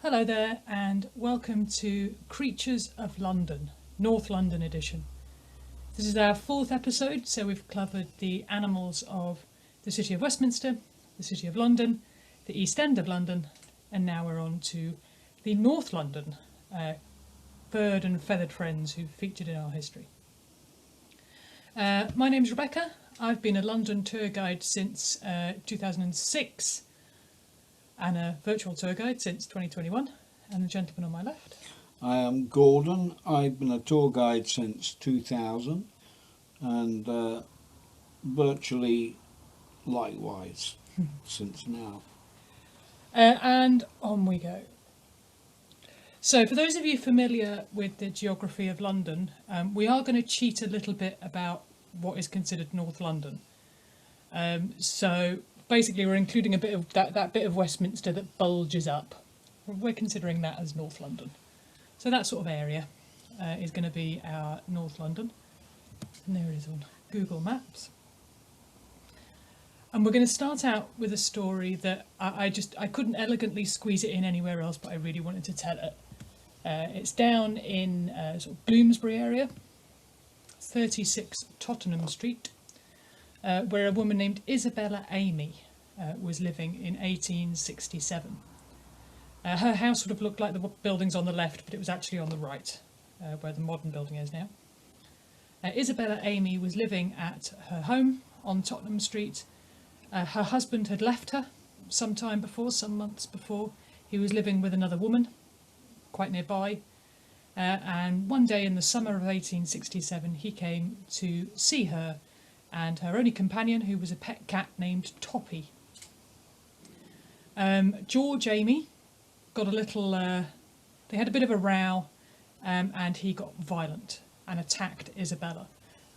Hello there, and welcome to Creatures of London, North London edition. This is our fourth episode, so we've covered the animals of the City of Westminster, the City of London, the East End of London, and now we're on to the North London bird and feathered friends who've featured in our history. My name's Rebecca. I've been a London tour guide since 2006 and a virtual tour guide since 2021. And the gentleman on my left. I am Gordon. I've been a tour guide since 2000 and virtually likewise since now. And on we go. So for those of you familiar with the geography of London, we are going to cheat a little bit about what is considered North London. So basically we're including a bit of that bit of Westminster that bulges up. We're considering that as North London. So that sort of area is going to be our North London. And there it is on Google Maps. And we're going to start out with a story that I couldn't elegantly squeeze it in anywhere else, but I really wanted to tell it. It's down in sort of Bloomsbury area, 36 Tottenham Street, where a woman named Isabella Amy was living in 1867. Her house would have looked like the buildings on the left, but it was actually on the right, where the modern building is now. Isabella Amy was living at her home on Tottenham Street. Her husband had left her some months before. He was living with another woman quite nearby. And one day in the summer of 1867, he came to see her and her only companion, who was a pet cat named Toppy. George Amy got a little, they had a bit of a row, and he got violent and attacked Isabella.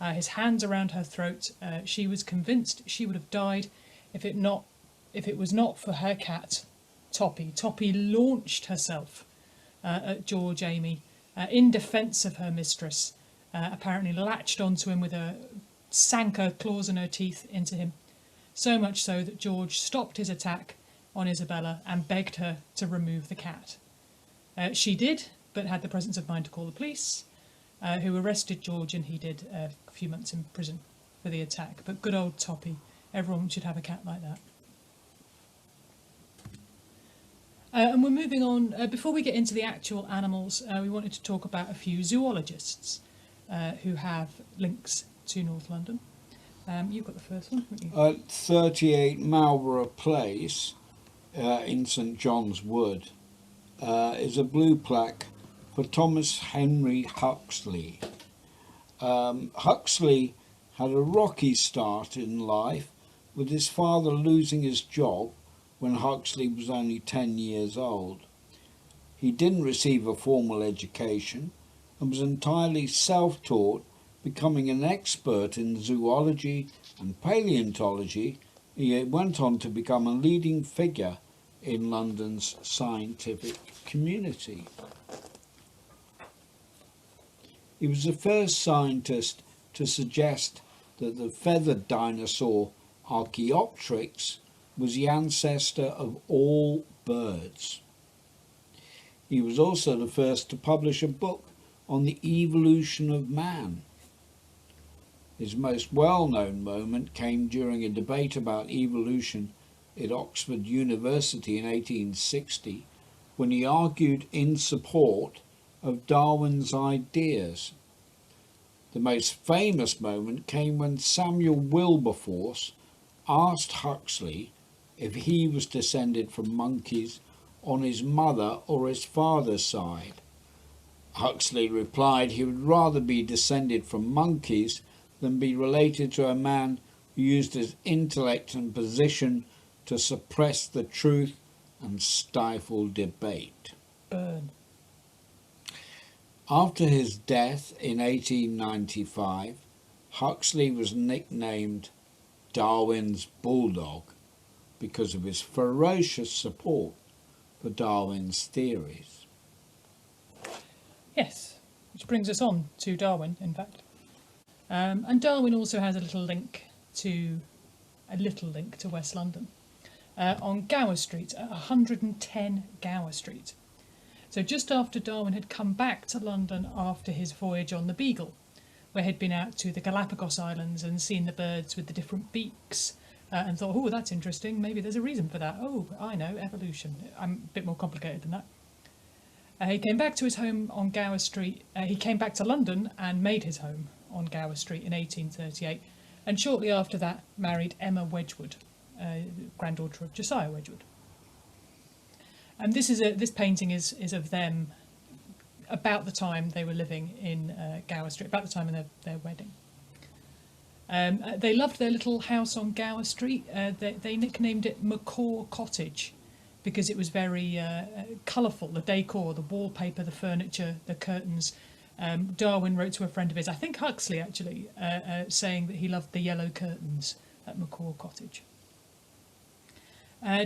His hands around her throat. She was convinced she would have died if it was not for her cat, Toppy. Toppy launched herself at George Amy in defence of her mistress, apparently latched onto him sank her claws and her teeth into him, so much so that George stopped his attack on Isabella and begged her to remove the cat. She did, but had the presence of mind to call the police, who arrested George, and he did a few months in prison for the attack. But good old Toppy, everyone should have a cat like that. And we're moving on. Before we get into the actual animals, we wanted to talk about a few zoologists who have links to North London. You've got the first one, haven't you? At 38 Marlborough Place in St John's Wood is a blue plaque for Thomas Henry Huxley. Huxley had a rocky start in life, with his father losing his job when Huxley was only 10 years old. He didn't receive a formal education and was entirely self-taught, becoming an expert in zoology and paleontology. He went on to become a leading figure in London's scientific community. He was the first scientist to suggest that the feathered dinosaur Archaeopteryx was the ancestor of all birds. He was also the first to publish a book on the evolution of man. His most well-known moment came during a debate about evolution at Oxford University in 1860, when he argued in support of Darwin's ideas. The most famous moment came when Samuel Wilberforce asked Huxley if he was descended from monkeys on his mother or his father's side. Huxley replied he would rather be descended from monkeys than be related to a man who used his intellect and position to suppress the truth and stifle debate. Burn. After his death in 1895, Huxley was nicknamed Darwin's Bulldog because of his ferocious support for Darwin's theories. Yes, which brings us on to Darwin, in fact. And Darwin also has a little link to West London. On Gower Street, at 110 Gower Street, So just after Darwin had come back to London after his voyage on the Beagle, where he'd been out to the Galapagos Islands and seen the birds with the different beaks, and thought, oh, that's interesting, maybe there's a reason for that. Oh, I know, evolution. I'm a bit more complicated than that. He came back to his home on Gower Street. He came back to London and made his home on Gower Street in 1838, and shortly after that married Emma Wedgwood, granddaughter of Josiah Wedgwood. And this painting is of them about the time they were living in Gower Street, about the time of their wedding. They loved their little house on Gower Street. They nicknamed it Macaw Cottage because it was very colourful, the decor, the wallpaper, the furniture, the curtains. Darwin wrote to a friend of his, I think Huxley actually, saying that he loved the yellow curtains at Macaw Cottage.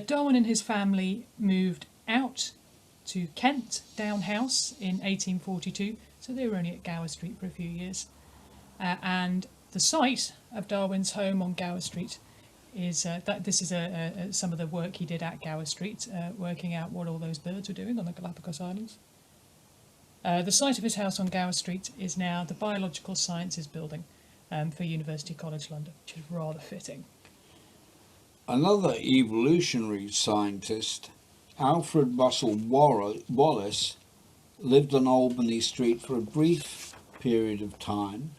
Darwin and his family moved out to Kent Down House in 1842, so they were only at Gower Street for a few years. And the site of Darwin's home on Gower Street is this is some of the work he did at Gower Street, working out what all those birds were doing on the Galapagos Islands. The site of his house on Gower Street is now the Biological Sciences Building for University College London, which is rather fitting. Another evolutionary scientist, Alfred Russel Wallace, lived on Albany Street for a brief period of time.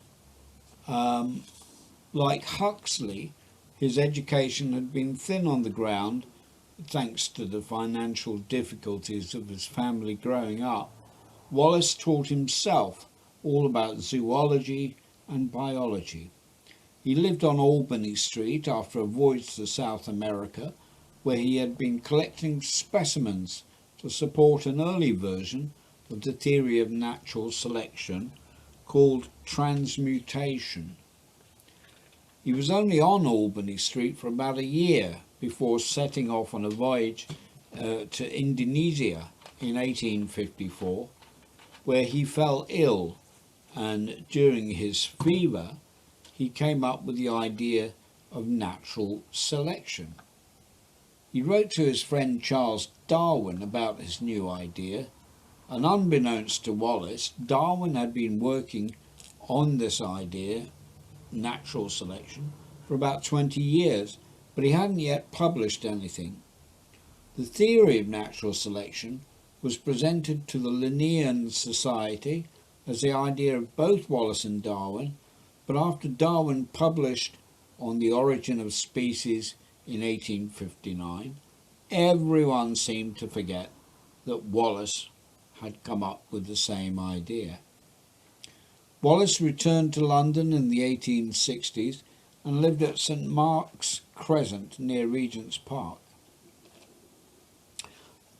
Like Huxley, his education had been thin on the ground, thanks to the financial difficulties of his family growing up. Wallace taught himself all about zoology and biology. He lived on Albany Street after a voyage to South America, where he had been collecting specimens to support an early version of the theory of natural selection called transmutation. He was only on Albany Street for about a year before setting off on a voyage to Indonesia in 1854, where he fell ill, and during his fever he came up with the idea of natural selection. He wrote to his friend Charles Darwin about his new idea, and unbeknownst to Wallace, Darwin had been working on this idea, natural selection, for about 20 years, but he hadn't yet published anything. The theory of natural selection was presented to the Linnean Society as the idea of both Wallace and Darwin, but after Darwin published On the Origin of Species in 1859, everyone seemed to forget that Wallace had come up with the same idea. Wallace returned to London in the 1860s and lived at St Mark's Crescent near Regent's Park.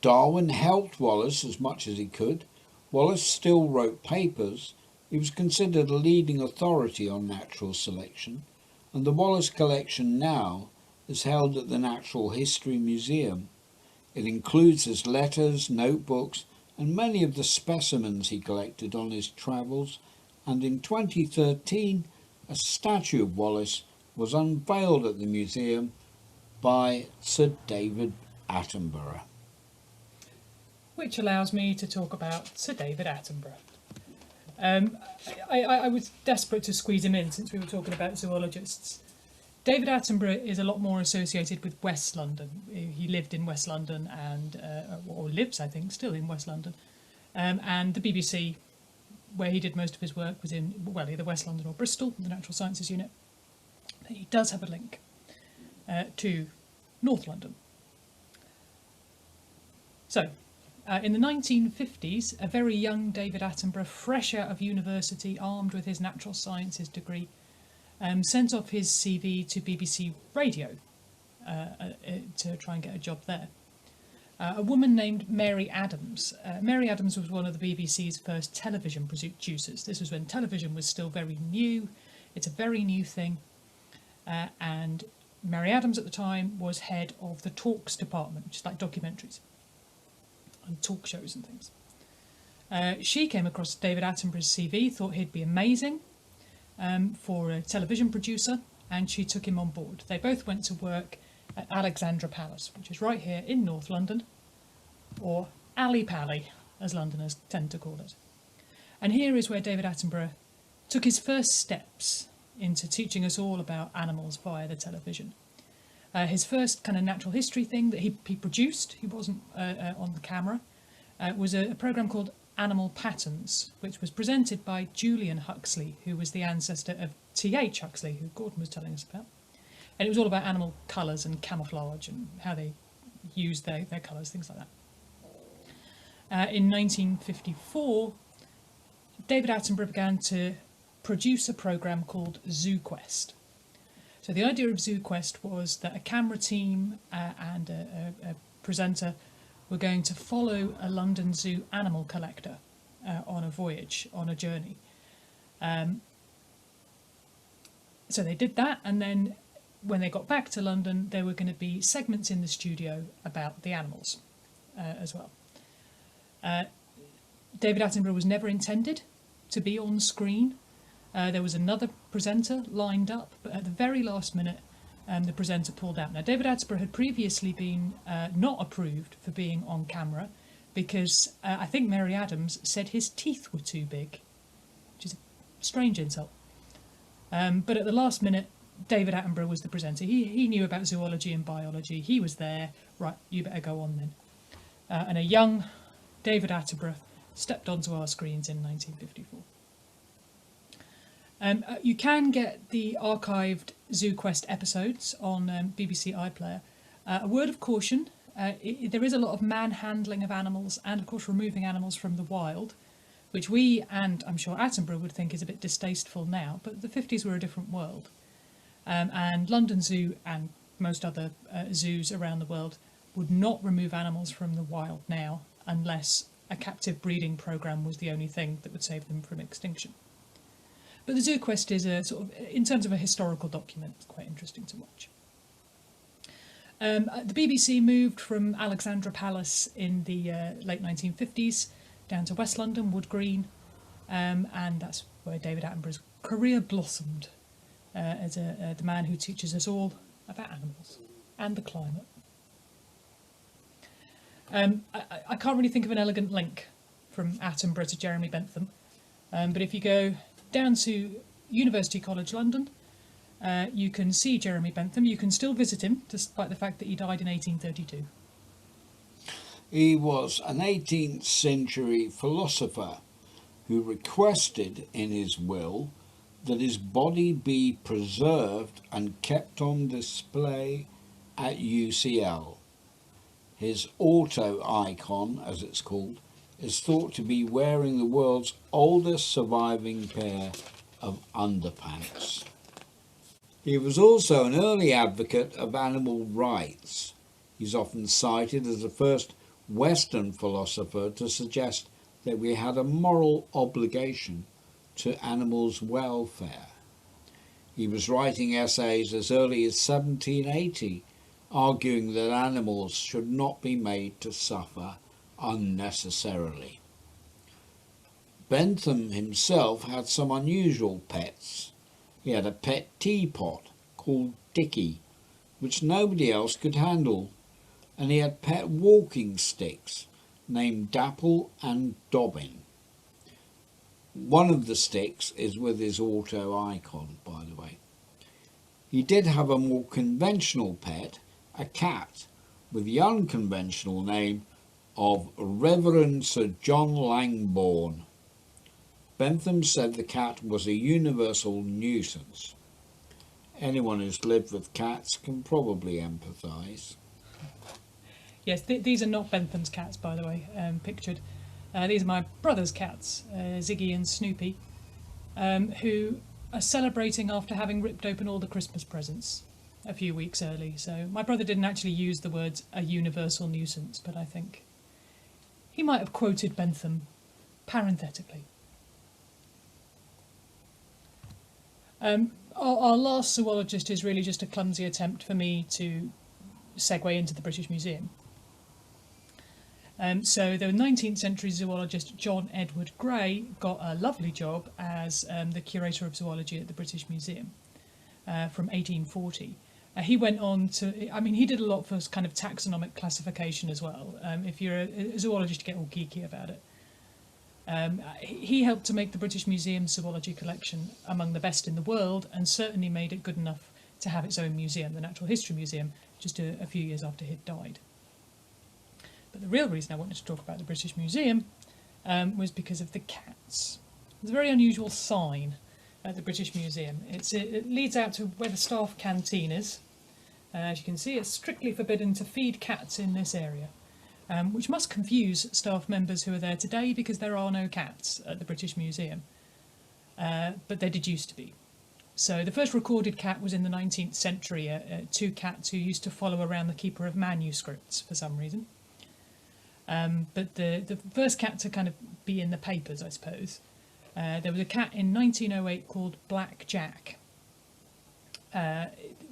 Darwin helped Wallace as much as he could. Wallace still wrote papers. He was considered a leading authority on natural selection, and the Wallace collection now is held at the Natural History Museum. It includes his letters, notebooks, and many of the specimens he collected on his travels, and in 2013 a statue of Wallace was unveiled at the museum by Sir David Attenborough. Which allows me to talk about Sir David Attenborough. I was desperate to squeeze him in since we were talking about zoologists. David Attenborough is a lot more associated with West London. He lived in West London and, or lives, I think, still in West London. And the BBC, where he did most of his work, was in, well, either West London or Bristol, the Natural Sciences Unit. But he does have a link to North London. So, in the 1950s, a very young David Attenborough, fresh out of university, armed with his natural sciences degree, sent off his CV to BBC Radio to try and get a job there. A woman named Mary Adams. Mary Adams was one of the BBC's first television producers. This was when television was still very new. It's a very new thing. And Mary Adams at the time was head of the talks department, which is like documentaries and talk shows and things. She came across David Attenborough's CV, thought he'd be amazing for a television producer, and she took him on board. They both went to work at Alexandra Palace, which is right here in North London, or Alley Pally, as Londoners tend to call it. And here is where David Attenborough took his first steps into teaching us all about animals via the television. His first kind of natural history thing that he produced, he wasn't on the camera, was a programme called Animal Patterns, which was presented by Julian Huxley, who was the ancestor of T.H. Huxley, who Gordon was telling us about. And it was all about animal colours and camouflage and how they used their colours, things like that. In 1954, David Attenborough began to produce a programme called ZooQuest. So the idea of ZooQuest was that a camera team and a presenter were going to follow a London Zoo animal collector on a voyage, on a journey. So they did that, and then when they got back to London, there were going to be segments in the studio about the animals as well. David Attenborough was never intended to be on screen. There was another presenter lined up, but at the very last minute, the presenter pulled out. Now, David Attenborough had previously been not approved for being on camera because I think Mary Adams said his teeth were too big, which is a strange insult. But at the last minute, David Attenborough was the presenter. He knew about zoology and biology. He was there. Right, you better go on then. And a young David Attenborough stepped onto our screens in 1954. You can get the archived ZooQuest episodes on BBC iPlayer. A word of caution, there is a lot of manhandling of animals and of course removing animals from the wild, which we and I'm sure Attenborough would think is a bit distasteful now, but the 50s were a different world. And London Zoo and most other zoos around the world would not remove animals from the wild now unless a captive breeding programme was the only thing that would save them from extinction. But the ZooQuest is a sort of, in terms of a historical document, it's quite interesting to watch. The BBC moved from Alexandra Palace in the late 1950s down to West London, Wood Green, and that's where David Attenborough's career blossomed as the man who teaches us all about animals and the climate. I can't really think of an elegant link from Attenborough to Jeremy Bentham, but if you go down to University College London, you can see Jeremy Bentham. You can still visit him, despite the fact that he died in 1832. He was an 18th century philosopher who requested in his will that his body be preserved and kept on display at UCL. His auto icon, as it's called, is thought to be wearing the world's oldest surviving pair of underpants. He was also an early advocate of animal rights. He's often cited as the first Western philosopher to suggest that we had a moral obligation to animals' welfare. He was writing essays as early as 1780, arguing that animals should not be made to suffer unnecessarily. Bentham himself had some unusual pets. He had a pet teapot called Dicky, which nobody else could handle, and he had pet walking sticks named Dapple and Dobbin. One of the sticks is with his auto icon, by the way. He did have a more conventional pet, a cat, with the unconventional name of Reverend Sir John Langbourne. Bentham said the cat was a universal nuisance. Anyone who's lived with cats can probably empathise. Yes, these are not Bentham's cats, by the way, pictured. These are my brother's cats, Ziggy and Snoopy, who are celebrating after having ripped open all the Christmas presents a few weeks early. So my brother didn't actually use the words a universal nuisance, but I think he might have quoted Bentham parenthetically. Our last zoologist is really just a clumsy attempt for me to segue into the British Museum. So the 19th century zoologist John Edward Gray got a lovely job as the curator of zoology at the British Museum from 1840. He went on to, I mean, he did a lot for kind of taxonomic classification as well. If you're a zoologist, you get all geeky about it. He helped to make the British Museum zoology collection among the best in the world, and certainly made it good enough to have its own museum, the Natural History Museum, just a few years after he'd died. But the real reason I wanted to talk about the British Museum was because of the cats. There's a very unusual sign at the British Museum. It leads out to where the staff canteen is. As you can see, it's strictly forbidden to feed cats in this area, which must confuse staff members who are there today because there are no cats at the British Museum. But there did used to be. So the first recorded cat was in the 19th century, two cats who used to follow around the keeper of manuscripts for some reason. But the first cat to kind of be in the papers, I suppose, there was a cat in 1908 called Black Jack.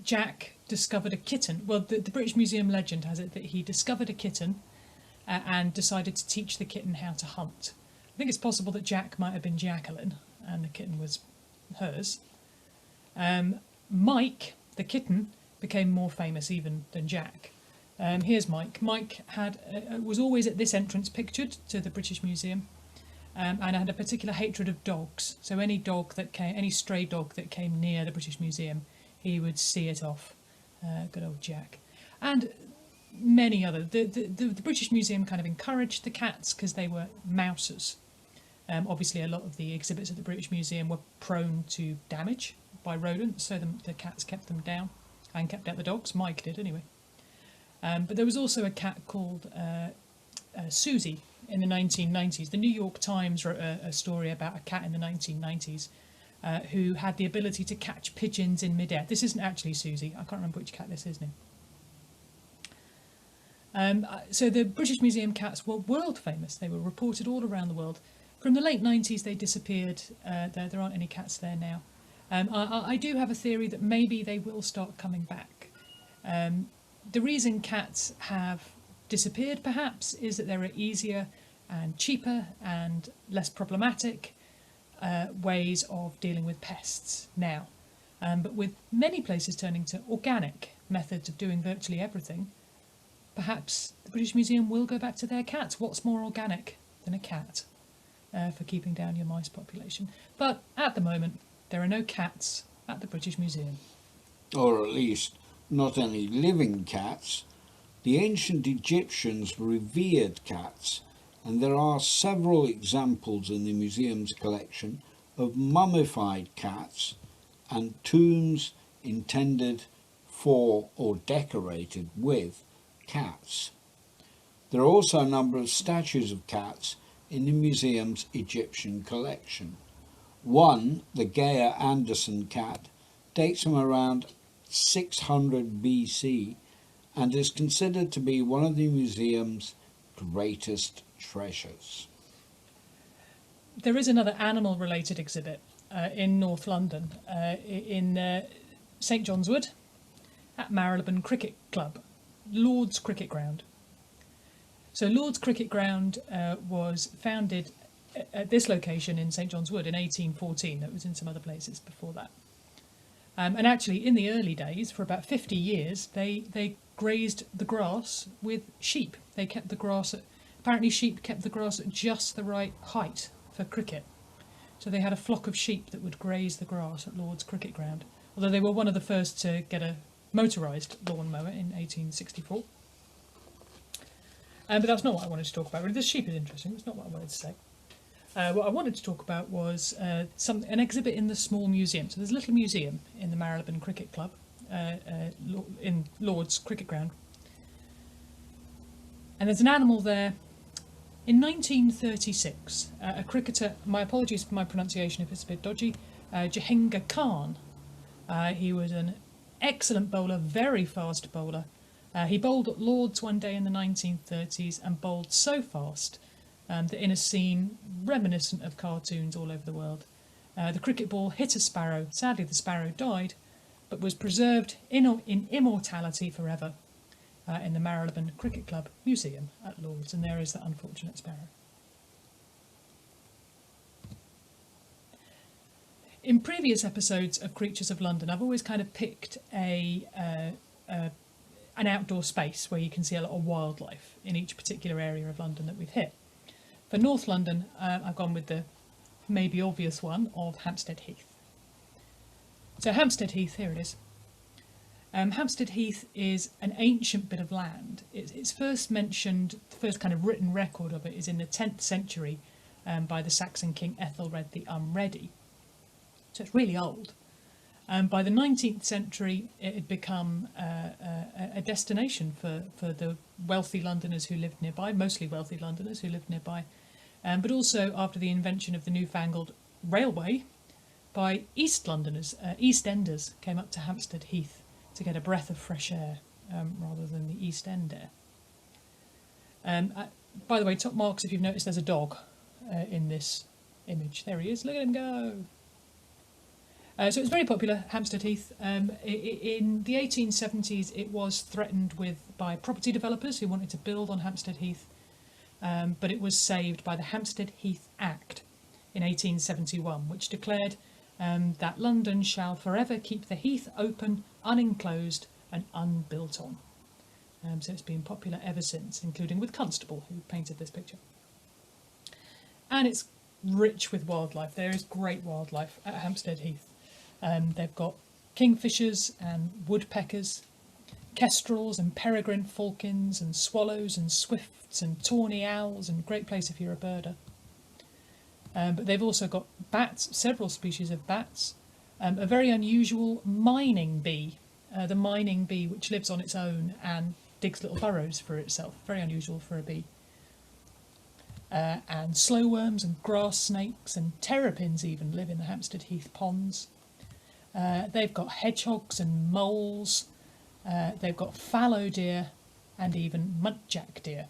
Jack discovered a kitten. Well, the British Museum legend has it that he discovered a kitten and decided to teach the kitten how to hunt. I think it's possible that Jack might have been Jacqueline and the kitten was hers. Mike, the kitten, became more famous even than Jack. Here's Mike. Mike was always at this entrance pictured to the British Museum, and had a particular hatred of dogs. So any stray dog that came near the British Museum, he would see it off. Good old Jack. And many other. The British Museum kind of encouraged the cats because they were mousers. Obviously, a lot of the exhibits at the British Museum were prone to damage by rodents, so the cats kept them down and kept out the dogs. Mike did anyway. But there was also a cat called Susie in the 1990s. The New York Times wrote a story about a cat in the 1990s who had the ability to catch pigeons in midair. This isn't actually Susie. I can't remember which cat this is now. So the British Museum cats were world famous. They were reported all around the world. From the late 90s, they disappeared. There aren't any cats there now. I do have a theory that maybe they will start coming back. The reason cats have disappeared, perhaps, is that there are easier and cheaper and less problematic ways of dealing with pests now. But with many places turning to organic methods of doing virtually everything, perhaps the British Museum will go back to their cats. What's more organic than a cat for keeping down your mice population? But at the moment, there are no cats at the British Museum. Or at least not any living cats. The ancient Egyptians revered cats, and there are several examples in the museum's collection of mummified cats and tombs intended for or decorated with cats. There are also a number of statues of cats in the museum's Egyptian collection. One, the Geyer Anderson cat, dates from around 600 BC and is considered to be one of the museum's greatest treasures. There is another animal-related exhibit in North London, in St John's Wood, at Marylebone Cricket Club, Lord's Cricket Ground. So Lord's Cricket Ground was founded at this location in St John's Wood in 1814. It was in some other places before that. And actually, in the early days, for about 50 years, they grazed the grass with sheep. They kept the grass apparently sheep kept the grass at just the right height for cricket. So they had a flock of sheep that would graze the grass at Lord's Cricket Ground. Although they were one of the first to get a motorised lawnmower in 1864. But that's not what I wanted to talk about. Really, the sheep is interesting. It's not what I wanted to say. What I wanted to talk about was an exhibit in the small museum. So there's a little museum in the Marylebone Cricket Club, in Lord's Cricket Ground. And there's an animal there. In 1936, a cricketer, my apologies for my pronunciation if it's a bit dodgy, Jahangir Khan. He was an excellent bowler, very fast bowler. He bowled at Lord's one day in the 1930s and bowled so fast that in a scene reminiscent of cartoons all over the world, the cricket ball hit a sparrow. Sadly, the sparrow died, but was preserved in immortality forever in the Marylebone Cricket Club Museum at Lord's, and there is that unfortunate sparrow. In previous episodes of Creatures of London, I've always kind of picked an outdoor space where you can see a lot of wildlife in each particular area of London that we've hit. For North London, I've gone with the maybe obvious one of Hampstead Heath. So Hampstead Heath, here it is. Hampstead Heath is an ancient bit of land. It's first mentioned, the first kind of written record of it is in the 10th century by the Saxon king Ethelred the Unready. So it's really old. By the 19th century, it had become a destination for the wealthy Londoners who lived nearby, mostly wealthy Londoners who lived nearby, but also after the invention of the newfangled railway, by East Londoners, East Enders came up to Hampstead Heath to get a breath of fresh air rather than the East End air. By the way, top marks if you've noticed there's a dog in this image. There he is, look at him go! So it's very popular, Hampstead Heath. In the 1870s it was threatened by property developers who wanted to build on Hampstead Heath, but it was saved by the Hampstead Heath Act in 1871, which declared that London shall forever keep the heath open, unenclosed and unbuilt on. So it's been popular ever since, including with Constable, who painted this picture. And it's rich with wildlife. There is great wildlife at Hampstead Heath. They've got kingfishers and woodpeckers, kestrels and peregrine falcons and swallows and swifts and tawny owls, and great place if you're a birder. But they've also got bats, several species of bats, a very unusual mining bee, the mining bee which lives on its own and digs little burrows for itself, very unusual for a bee. And slowworms and grass snakes and terrapins even live in the Hampstead Heath ponds. They've got hedgehogs and moles, they've got fallow deer and even muntjac deer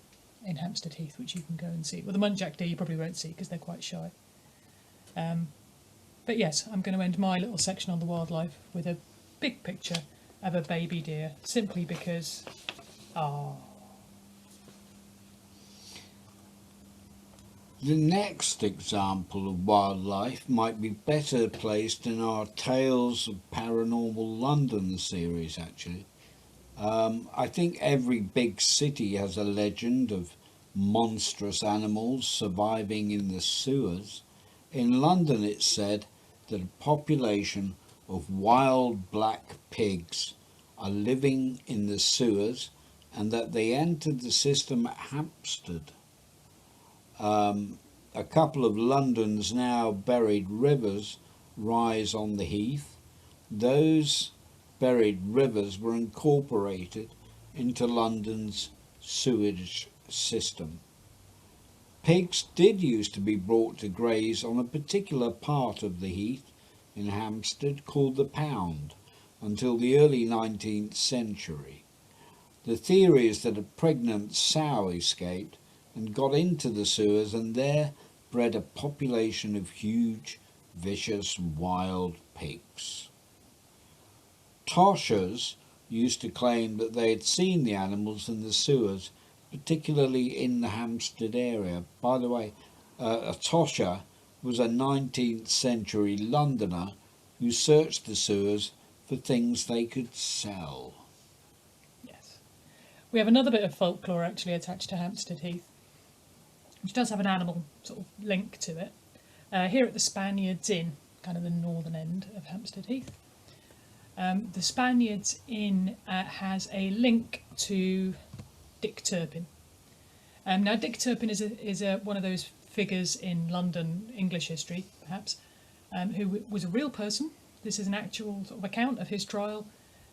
in Hampstead Heath, which you can go and see. Well, the muntjac deer you probably won't see because they're quite shy. But yes, I'm going to end my little section on the wildlife with a big picture of a baby deer, simply because, The next example of wildlife might be better placed in our Tales of Paranormal London series, actually. I think every big city has a legend of monstrous animals surviving in the sewers. In London it's said that a population of wild black pigs are living in the sewers and that they entered the system at Hampstead. A couple of London's now buried rivers rise on the heath. Those buried rivers were incorporated into London's sewage system. Pigs did used to be brought to graze on a particular part of the heath in Hampstead called the Pound until the early 19th century. The theory is that a pregnant sow escaped and got into the sewers and there bred a population of huge, vicious, wild pigs. Toshers used to claim that they had seen the animals in the sewers, particularly in the Hampstead area. By the way, a tosher was a 19th century Londoner who searched the sewers for things they could sell. yes. We have another bit of folklore actually attached to Hampstead Heath, which does have an animal sort of link to it. Here at the Spaniards Inn, kind of the northern end of Hampstead Heath. The Spaniards Inn has a link to Dick Turpin. Now, Dick Turpin is one of those figures in London English history, perhaps, who was a real person. This is an actual sort of account of his trial,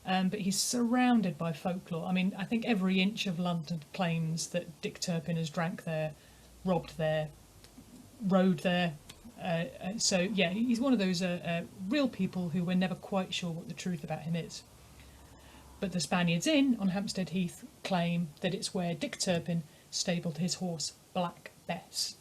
but he's surrounded by folklore. I mean, I think every inch of London claims that Dick Turpin has drank there, robbed there, rode there. So yeah, he's one of those real people who we're never quite sure what the truth about him is. But the Spaniards Inn on Hampstead Heath claim that it's where Dick Turpin stabled his horse Black Bess.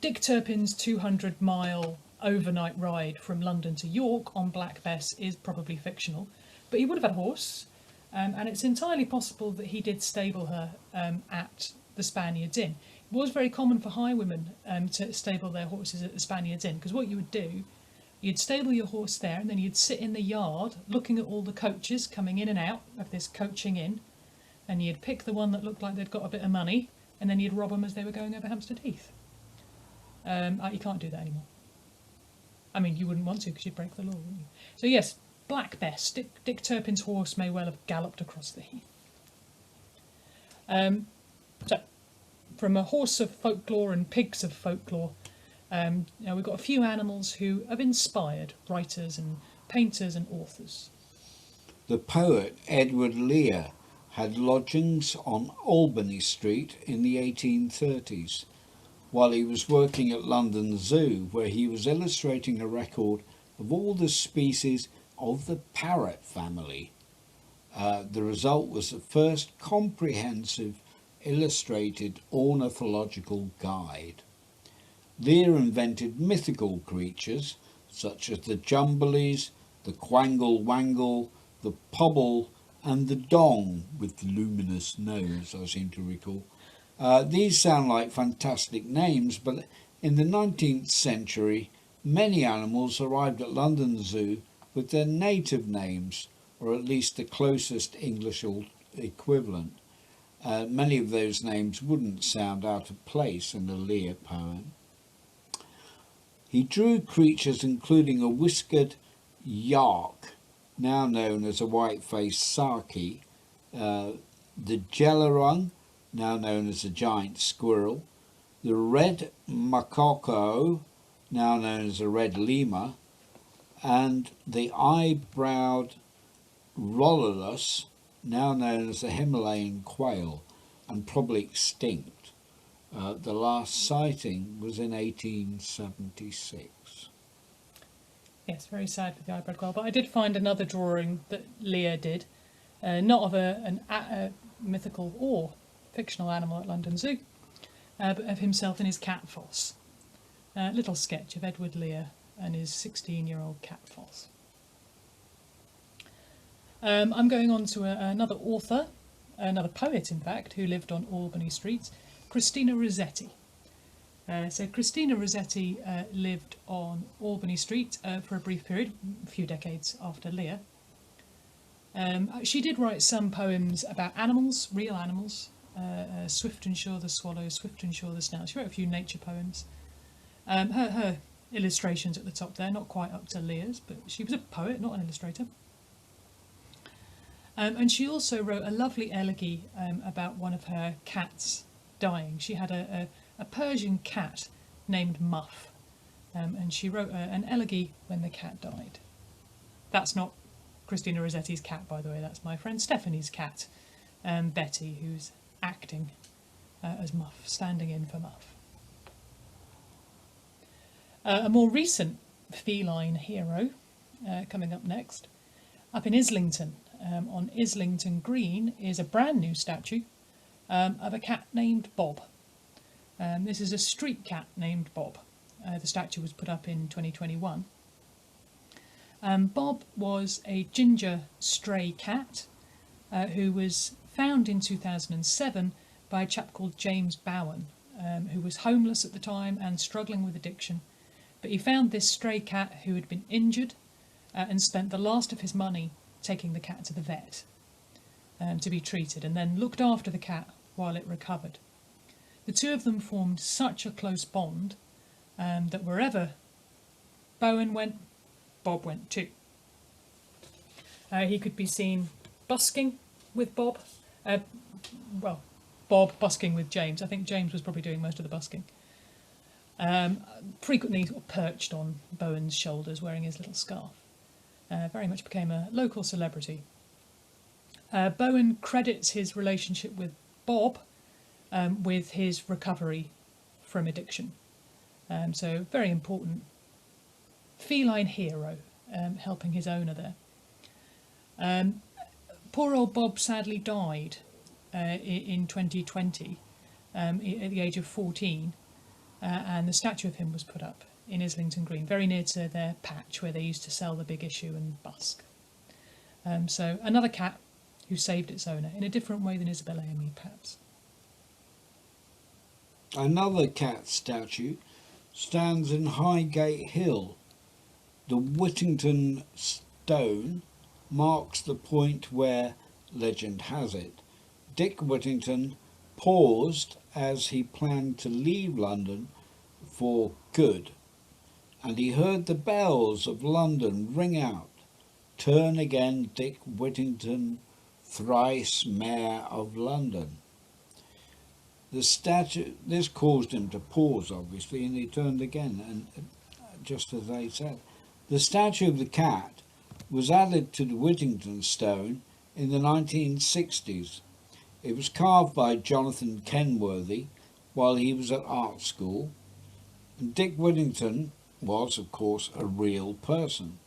Dick Turpin's 200-mile overnight ride from London to York on Black Bess is probably fictional, but he would have had a horse, and it's entirely possible that he did stable her at the Spaniards Inn. It was very common for highwaymen to stable their horses at the Spaniards Inn, because what you would do, you'd stable your horse there and then you'd sit in the yard looking at all the coaches coming in and out of this coaching inn, and you'd pick the one that looked like they'd got a bit of money, and then you'd rob them as they were going over Hampstead Heath. You can't do that anymore. I mean, you wouldn't want to because you'd break the law, wouldn't you? So yes, Black Bess. Dick Turpin's horse may well have galloped across the heath. So, from a horse of folklore and pigs of folklore, we've got a few animals who have inspired writers and painters and authors. The poet Edward Lear had lodgings on Albany Street in the 1830s, while he was working at London Zoo, where he was illustrating a record of all the species of the parrot family. The result was the first comprehensive illustrated ornithological guide. Lear invented mythical creatures such as the Jumblies, the Quangle Wangle, the Pobble and the Dong with the luminous nose, I seem to recall. These sound like fantastic names, but in the 19th century many animals arrived at London Zoo with their native names, or at least the closest English equivalent. Many of those names wouldn't sound out of place in a Lear poem. He drew creatures including a whiskered yark, now known as a white-faced saki, the jellerung, now known as a giant squirrel, the red macaco, now known as a red lemur, and the eye-browed rollalus, now known as the Himalayan quail, and probably extinct. The last sighting was in 1876. Yes, very sad for the eye-browed quail. But I did find another drawing that Lear did, not of a mythical or fictional animal at London Zoo, but of himself and his cat Foss. A little sketch of Edward Lear and his 16-year-old cat Foss. I'm going on to another author, another poet in fact, who lived on Albany Street, Christina Rossetti. So Christina Rossetti lived on Albany Street for a brief period, a few decades after Lear. She did write some poems about animals, real animals, Swiftsure the swallow, Swiftsure the snout. She wrote a few nature poems. Her illustrations at the top there, not quite up to Lear's, but she was a poet, not an illustrator. And she also wrote a lovely elegy about one of her cats dying. She had a Persian cat named Muff, and she wrote an elegy when the cat died. That's not Christina Rossetti's cat, by the way, that's my friend Stephanie's cat, Betty, who's acting as Muff, standing in for Muff. A more recent feline hero coming up next. Up in Islington, on Islington Green, is a brand new statue of a cat named Bob. This is a street cat named Bob. The statue was put up in 2021. Bob was a ginger stray cat who was found in 2007 by a chap called James Bowen, who was homeless at the time and struggling with addiction. But he found this stray cat who had been injured and spent the last of his money taking the cat to the vet to be treated, and then looked after the cat while it recovered. The two of them formed such a close bond that wherever Bowen went, Bob went too. He could be seen busking with Bob. Bob busking with James. I think James was probably doing most of the busking. Frequently sort of perched on Bowen's shoulders wearing his little scarf. Very much became a local celebrity. Bowen credits his relationship with Bob with his recovery from addiction. So very important feline hero, helping his owner there. Poor old Bob sadly died in 2020 at the age of 14, and the statue of him was put up in Islington Green, very near to their patch where they used to sell the Big Issue and Busk. So another cat who saved its owner in a different way than Isabella Emmy, perhaps. Another cat statue stands in Highgate Hill. The Whittington stone marks the point where, legend has it, Dick Whittington paused as he planned to leave London for good, and he heard the bells of London ring out, "Turn again, Dick Whittington, thrice Mayor of London." This caused him to pause, obviously, and he turned again, and just as they said. The statue of the cat was added to the Whittington stone in the 1960s. It was carved by Jonathan Kenworthy while he was at art school, and Dick Whittington was, of course, a real person.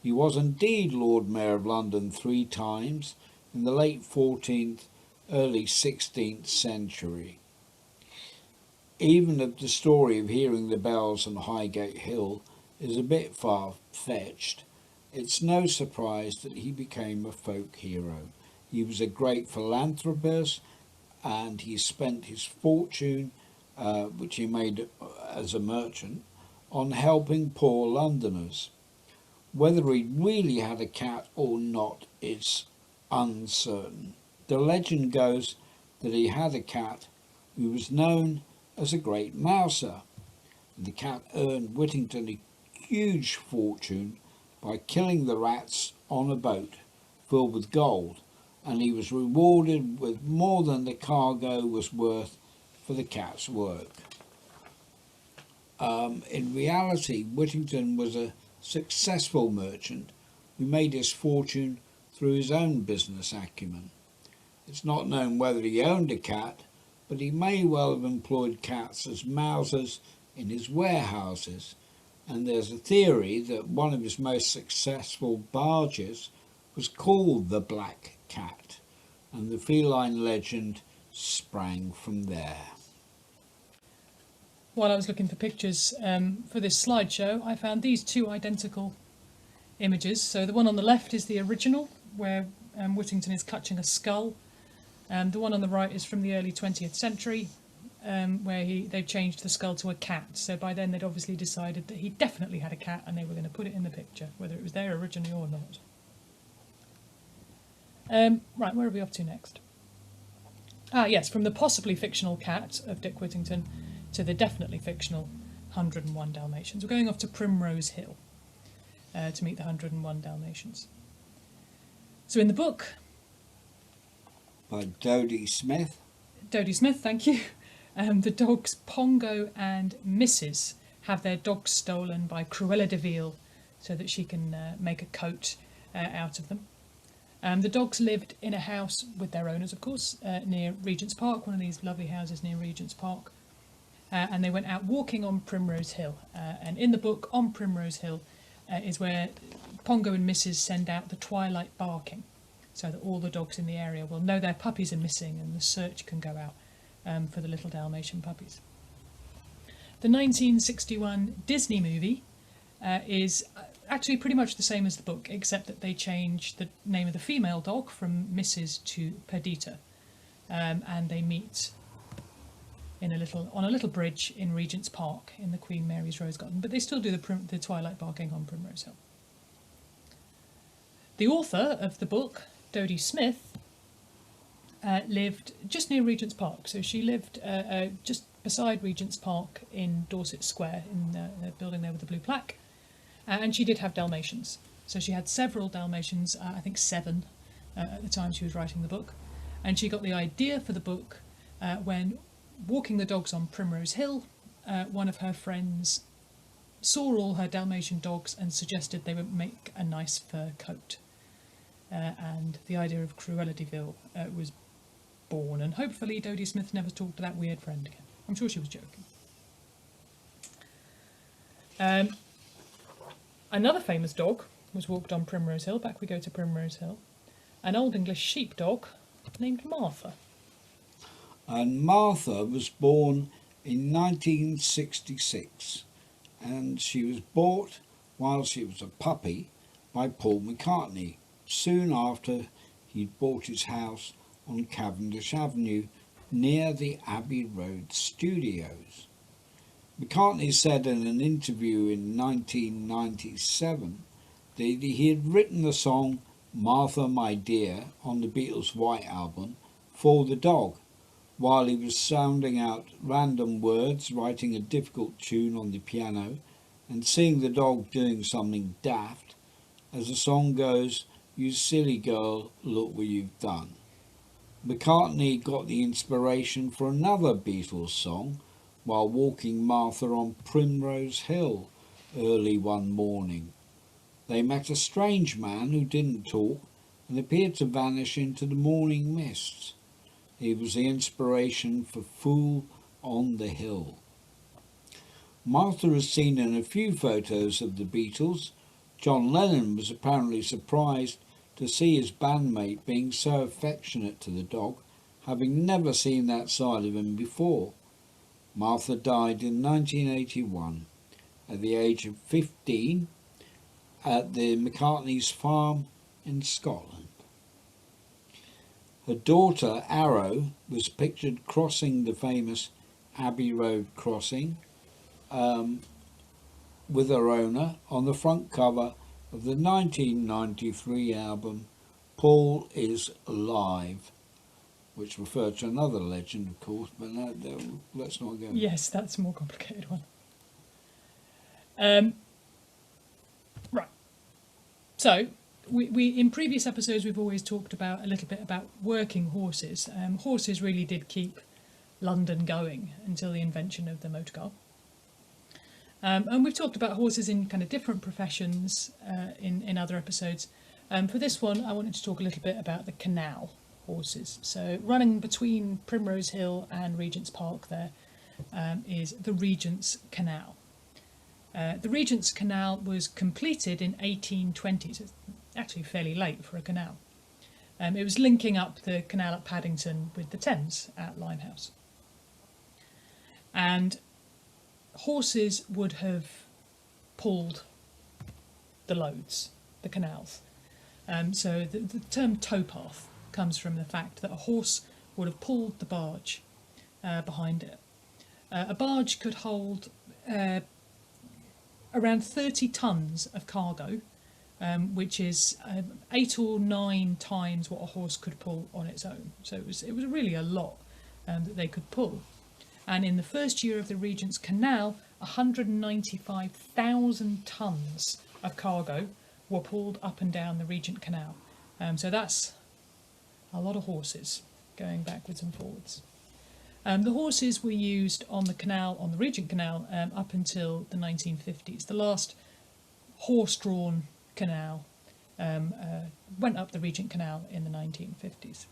He was indeed Lord Mayor of London 3 times in the late 14th, early 16th century. Even if the story of hearing the bells on Highgate Hill is a bit far-fetched, it's no surprise that he became a folk hero. He was a great philanthropist, and he spent his fortune, which he made as a merchant, on helping poor Londoners. Whether he really had a cat or not is uncertain. The legend goes that he had a cat who was known as a great mouser. The cat earned Whittington a huge fortune by killing the rats on a boat filled with gold, and he was rewarded with more than the cargo was worth for the cat's work. In reality, Whittington was a successful merchant who made his fortune through his own business acumen. It's not known whether he owned a cat, but he may well have employed cats as mousers in his warehouses, and there's a theory that one of his most successful barges was called the Black Cat, and the feline legend sprang from there. While I was looking for pictures for this slideshow, I found these 2 identical images. So the one on the left is the original, where Whittington is clutching a skull. The one on the right is from the early 20th century, where they've changed the skull to a cat. So by then they'd obviously decided that he definitely had a cat, and they were going to put it in the picture, whether it was there originally or not. Right, where are we off to next? Yes, from the possibly fictional cat of Dick Whittington to the definitely fictional 101 Dalmatians. We're going off to Primrose Hill to meet the 101 Dalmatians. So in the book... By Dodie Smith. Dodie Smith, thank you. The dogs Pongo and Mrs. have their dogs stolen by Cruella de Vil so that she can make a coat out of them. The dogs lived in a house with their owners, of course, near Regent's Park, one of these lovely houses near Regent's Park. And they went out walking on Primrose Hill. And in the book, on Primrose Hill, is where Pongo and Mrs. send out the twilight barking, so that all the dogs in the area will know their puppies are missing and the search can go out for the little Dalmatian puppies. The 1961 Disney movie is actually pretty much the same as the book, except that they changed the name of the female dog from Mrs. to Perdita, and they meet on a little bridge in Regent's Park in the Queen Mary's Rose Garden, but they still do the twilight barking on Primrose Hill. The author of the book, Dodie Smith, lived just near Regent's Park, so she lived just beside Regent's Park in Dorset Square, in the building there with the blue plaque, and she did have Dalmatians. So she had several Dalmatians, I think 7 at the time she was writing the book, and she got the idea for the book when walking the dogs on Primrose Hill, one of her friends saw all her Dalmatian dogs and suggested they would make a nice fur coat. And the idea of Cruella de Vil was born, and hopefully Dodie Smith never talked to that weird friend again. I'm sure she was joking. Another famous dog was walked on Primrose Hill. Back we go to Primrose Hill. An Old English sheepdog named Martha. And Martha was born in 1966, and she was bought while she was a puppy by Paul McCartney, soon after he'd bought his house on Cavendish Avenue near the Abbey Road studios. McCartney said in an interview in 1997 that he had written the song Martha My Dear on the Beatles' White Album for the dog, while he was sounding out random words, writing a difficult tune on the piano, and seeing the dog doing something daft. As the song goes, "You silly girl, look what you've done." McCartney got the inspiration for another Beatles song while walking Martha on Primrose Hill early one morning. They met a strange man who didn't talk and appeared to vanish into the morning mists. He was the inspiration for Fool on the Hill. Martha is seen in a few photos of the Beatles. John Lennon was apparently surprised to see his bandmate being so affectionate to the dog, having never seen that side of him before. Martha died in 1981 at the age of 15 at the McCartney's farm in Scotland. Her daughter Arrow was pictured crossing the famous Abbey Road crossing with her owner on the front cover of the 1993 album Paul is Alive, which referred to another legend, of course, but let's not go there. Yes, that's a more complicated one. Right. So, we in previous episodes we've always talked about a little bit about working horses. Horses really did keep London going until the invention of the motor car. And we've talked about horses in kind of different professions in other episodes. For this one, I wanted to talk a little bit about the canal horses. So running between Primrose Hill and Regent's Park there is the Regents Canal. The Regents Canal was completed in 1820, so it's actually fairly late for a canal. It was linking up the canal at Paddington with the Thames at Limehouse. And horses would have pulled the loads, the canals. So the term towpath comes from the fact that a horse would have pulled the barge behind it. A barge could hold around 30 tonnes of cargo, which is 8 or 9 times what a horse could pull on its own. So it was really a lot that they could pull. And in the first year of the Regent's Canal, 195,000 tonnes of cargo were pulled up and down the Regent Canal. So that's a lot of horses going backwards and forwards. The horses were used on the canal, on the Regent Canal, up until the 1950s. The last horse-drawn canal went up the Regent Canal in the 1950s.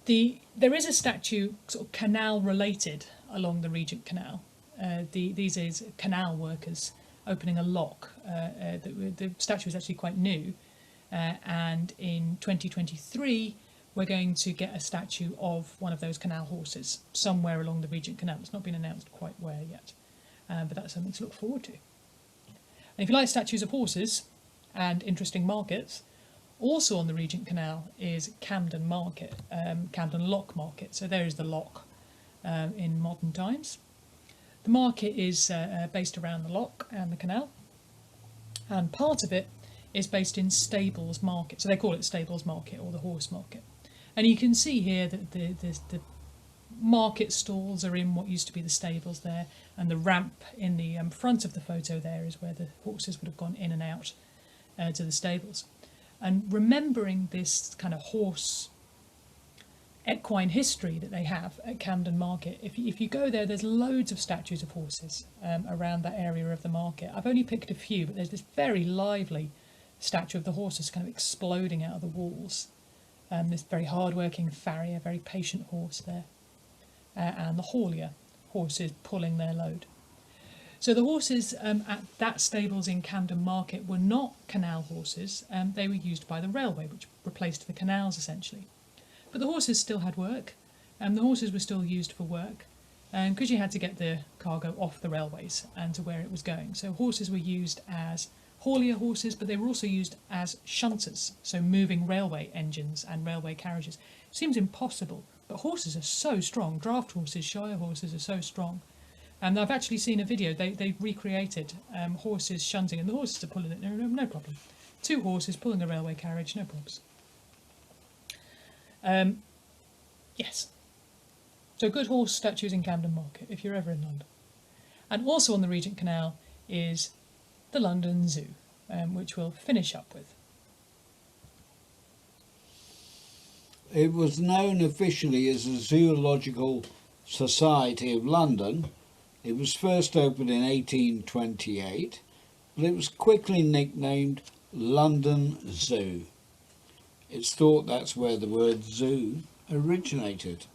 There is a statue, sort of canal-related, along the Regent Canal. These is canal workers opening a lock. The statue is actually quite new, and in 2023 we're going to get a statue of one of those canal horses somewhere along the Regent Canal. It's not been announced quite where yet, but that's something to look forward to. And if you like statues of horses and interesting markets, also on the Regent Canal is Camden Market, Camden Lock Market. So there is the lock in modern times. The market is based around the lock and the canal, and part of it is based in Stables Market. So they call it Stables Market or the Horse Market. And you can see here that the market stalls are in what used to be the stables there, and the ramp in the front of the photo there is where the horses would have gone in and out to the stables. And remembering this kind of horse equine history that they have at Camden Market, if you go there, there's loads of statues of horses around that area of the market. I've only picked a few, but there's this very lively statue of the horses kind of exploding out of the walls. This very hard-working farrier, very patient horse there, and the haulier horses pulling their load. So the horses at that stables in Camden Market were not canal horses. They were used by the railway, which replaced the canals essentially. But the horses still had work, and the horses were still used for work, because you had to get the cargo off the railways and to where it was going. So horses were used as haulier horses, but they were also used as shunters, so moving railway engines and railway carriages. It seems impossible, but horses are so strong. Draft horses, shire horses are so strong. And I've actually seen a video, they recreated horses shunting, and the horses are pulling it, no problem. 2 horses pulling a railway carriage, no problems. Yes. So good horse statues in Camden Market if you're ever in London. And also on the Regent Canal is the London Zoo, which we'll finish up with. It was known officially as the Zoological Society of London. It was first opened in 1828, but it was quickly nicknamed London Zoo. It's thought that's where the word zoo originated.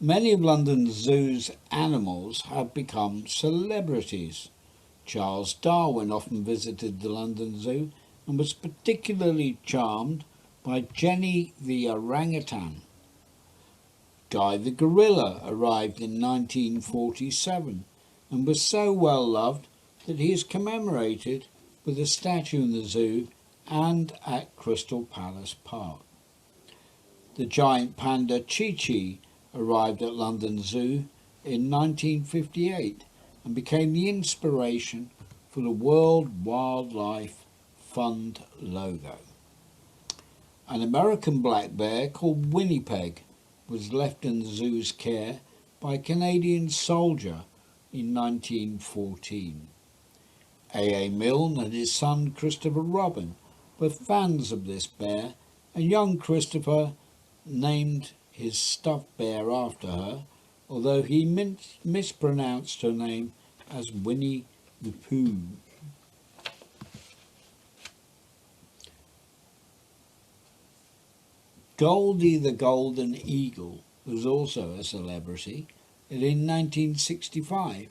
Many of London Zoo's animals have become celebrities. Charles Darwin often visited the London Zoo and was particularly charmed by Jenny the orangutan. Guy the gorilla arrived in 1947 and was so well loved that he is commemorated with a statue in the zoo and at Crystal Palace Park. The giant panda Chi-Chi arrived at London Zoo in 1958 and became the inspiration for the World Wildlife Fund logo. An American black bear called Winnipeg was left in the zoo's care by a Canadian soldier in 1914. A. Milne and his son Christopher Robin were fans of this bear, and young Christopher named his stuffed bear after her, although he mispronounced her name as Winnie the Pooh. Goldie the Golden Eagle was also a celebrity, and in 1965,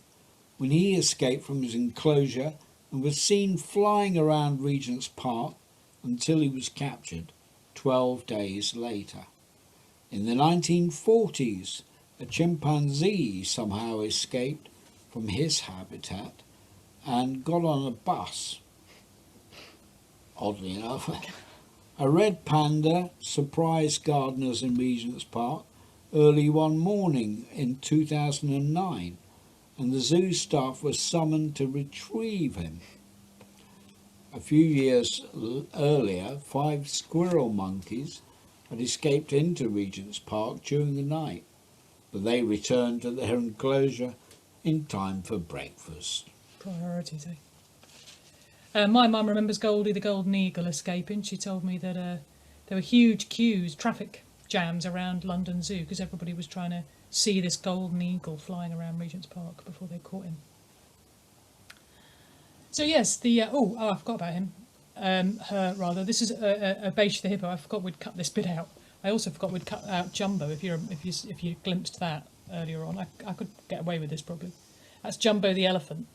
when he escaped from his enclosure and was seen flying around Regent's Park until he was captured 12 days later. In the 1940s, a chimpanzee somehow escaped from his habitat and got on a bus. Oddly enough, a red panda surprised gardeners in Regent's Park early one morning in 2009, and the zoo staff was summoned to retrieve him. A few years earlier, 5 squirrel monkeys had escaped into Regent's Park during the night, but they returned to their enclosure in time for breakfast. Priorities, eh? My mum remembers Goldie the Golden Eagle escaping. She told me that there were huge queues, traffic jams around London Zoo because everybody was trying to see this golden eagle flying around Regent's Park before they caught him. So yes, the I forgot about him. Her rather. This is a beige the hippo. I forgot we'd cut this bit out. I also forgot we'd cut out Jumbo. If you glimpsed that earlier on, I could get away with this probably. That's Jumbo the elephant,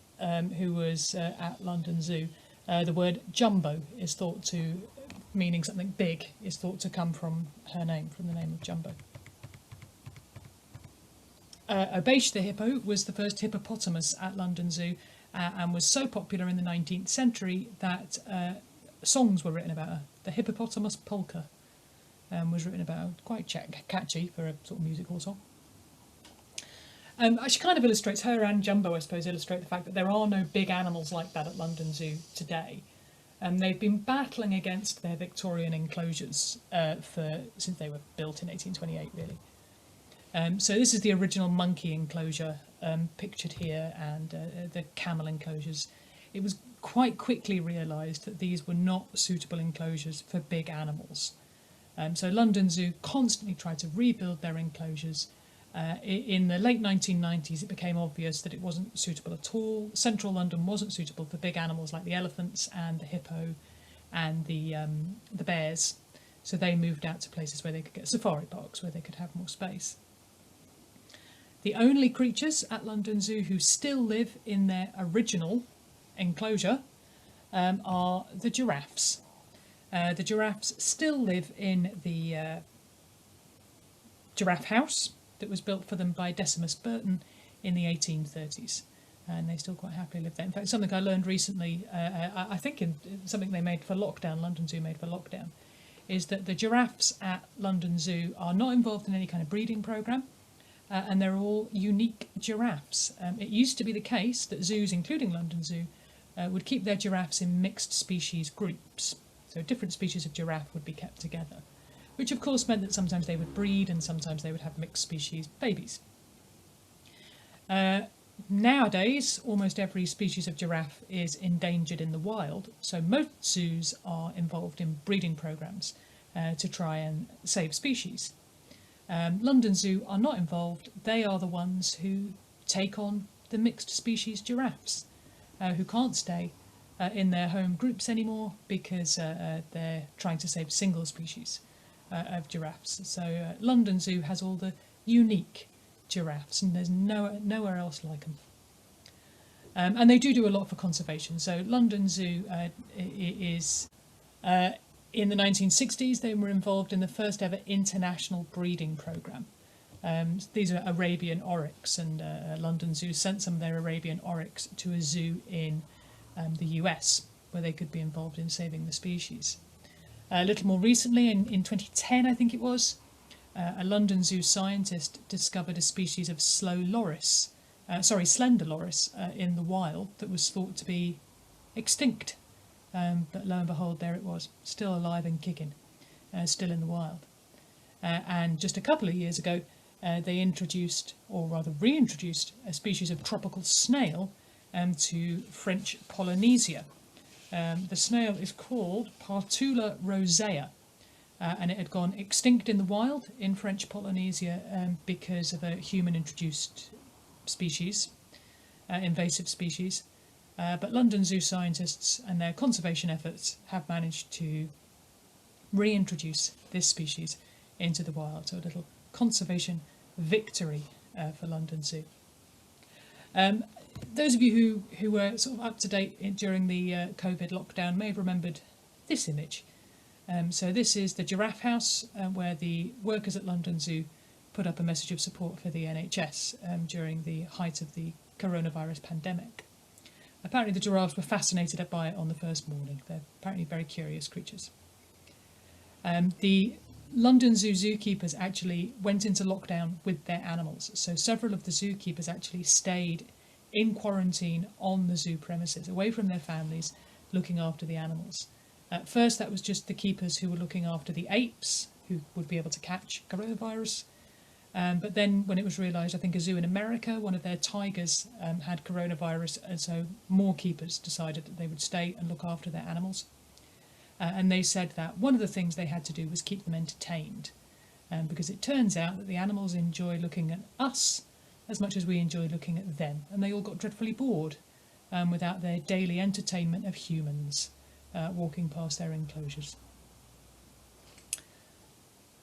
who was at London Zoo. The word jumbo is thought to, meaning something big, is thought to come from her name, from the name of Jumbo. Obeish the hippo was the first hippopotamus at London Zoo and was so popular in the 19th century that songs were written about her. The hippopotamus polka was written about her, quite catchy for a sort of musical song. She kind of illustrates, her and Jumbo I suppose illustrate the fact that there are no big animals like that at London Zoo today. They've been battling against their Victorian enclosures since they were built in 1828 really. So this is the original monkey enclosure pictured here, and the camel enclosures. It was quite quickly realised that these were not suitable enclosures for big animals. So London Zoo constantly tried to rebuild their enclosures. In the late 1990s it became obvious that it wasn't suitable at all. Central London wasn't suitable for big animals like the elephants and the hippo and the bears. So they moved out to places where they could get safari parks, where they could have more space. The only creatures at London Zoo who still live in their original enclosure are the giraffes. The giraffes still live in the Giraffe House that was built for them by Decimus Burton in the 1830s, and they still quite happily live there. In fact, something I learned recently, I think in something they made for lockdown, London Zoo made for lockdown, is that the giraffes at London Zoo are not involved in any kind of breeding programme, and they're all unique giraffes. It used to be the case that zoos, including London Zoo, would keep their giraffes in mixed species groups. So different species of giraffe would be kept together, which of course meant that sometimes they would breed and sometimes they would have mixed species babies. Nowadays, almost every species of giraffe is endangered in the wild, so most zoos are involved in breeding programmes to try and save species. London Zoo are not involved. They are the ones who take on the mixed species giraffes, who can't stay in their home groups anymore because they're trying to save single species of giraffes. So London Zoo has all the unique giraffes, and there's nowhere else like them. And they do a lot for conservation. So London Zoo is in the 1960s, they were involved in the first ever international breeding programme. These are Arabian oryx, and London Zoo sent some of their Arabian oryx to a zoo in the US, where they could be involved in saving the species. A little more recently, in 2010 I think it was, a London Zoo scientist discovered a species of slender loris in the wild that was thought to be extinct. But lo and behold, there it was, still alive and kicking, still in the wild. And just a couple of years ago, they introduced, or rather reintroduced, a species of tropical snail to French Polynesia. The snail is called Partula rosea, and it had gone extinct in the wild in French Polynesia because of a human-introduced species, invasive species. But London Zoo scientists and their conservation efforts have managed to reintroduce this species into the wild. So a little conservation victory for London Zoo. Those of you who were sort of up to date during the COVID lockdown may have remembered this image. So this is the Giraffe House, where the workers at London Zoo put up a message of support for the NHS during the height of the coronavirus pandemic. Apparently the giraffes were fascinated by it on the first morning. They're apparently very curious creatures. The London Zoo zookeepers actually went into lockdown with their animals. So several of the zookeepers actually stayed in quarantine on the zoo premises, away from their families, looking after the animals. At first that was just the keepers who were looking after the apes, who would be able to catch coronavirus. But then when it was realised, I think a zoo in America, one of their tigers had coronavirus, and so more keepers decided that they would stay and look after their animals. And they said that one of the things they had to do was keep them entertained, because it turns out that the animals enjoy looking at us as much as we enjoy looking at them, and they all got dreadfully bored without their daily entertainment of humans walking past their enclosures.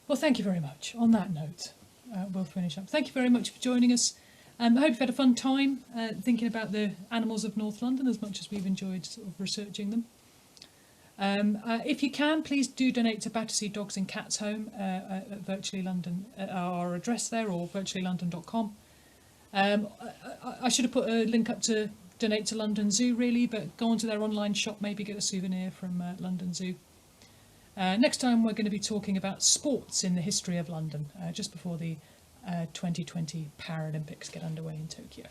Well, thank you very much. On that note, we'll finish up. Thank you very much for joining us. I hope you've had a fun time thinking about the animals of North London as much as we've enjoyed sort of researching them. If you can, please do donate to Battersea Dogs and Cats Home at Virtually London, our address there, or virtuallylondon.com. I should have put a link up to donate to London Zoo really, but go onto their online shop, maybe get a souvenir from London Zoo. Next time we're going to be talking about sports in the history of London, just before the 2020 Paralympics get underway in Tokyo.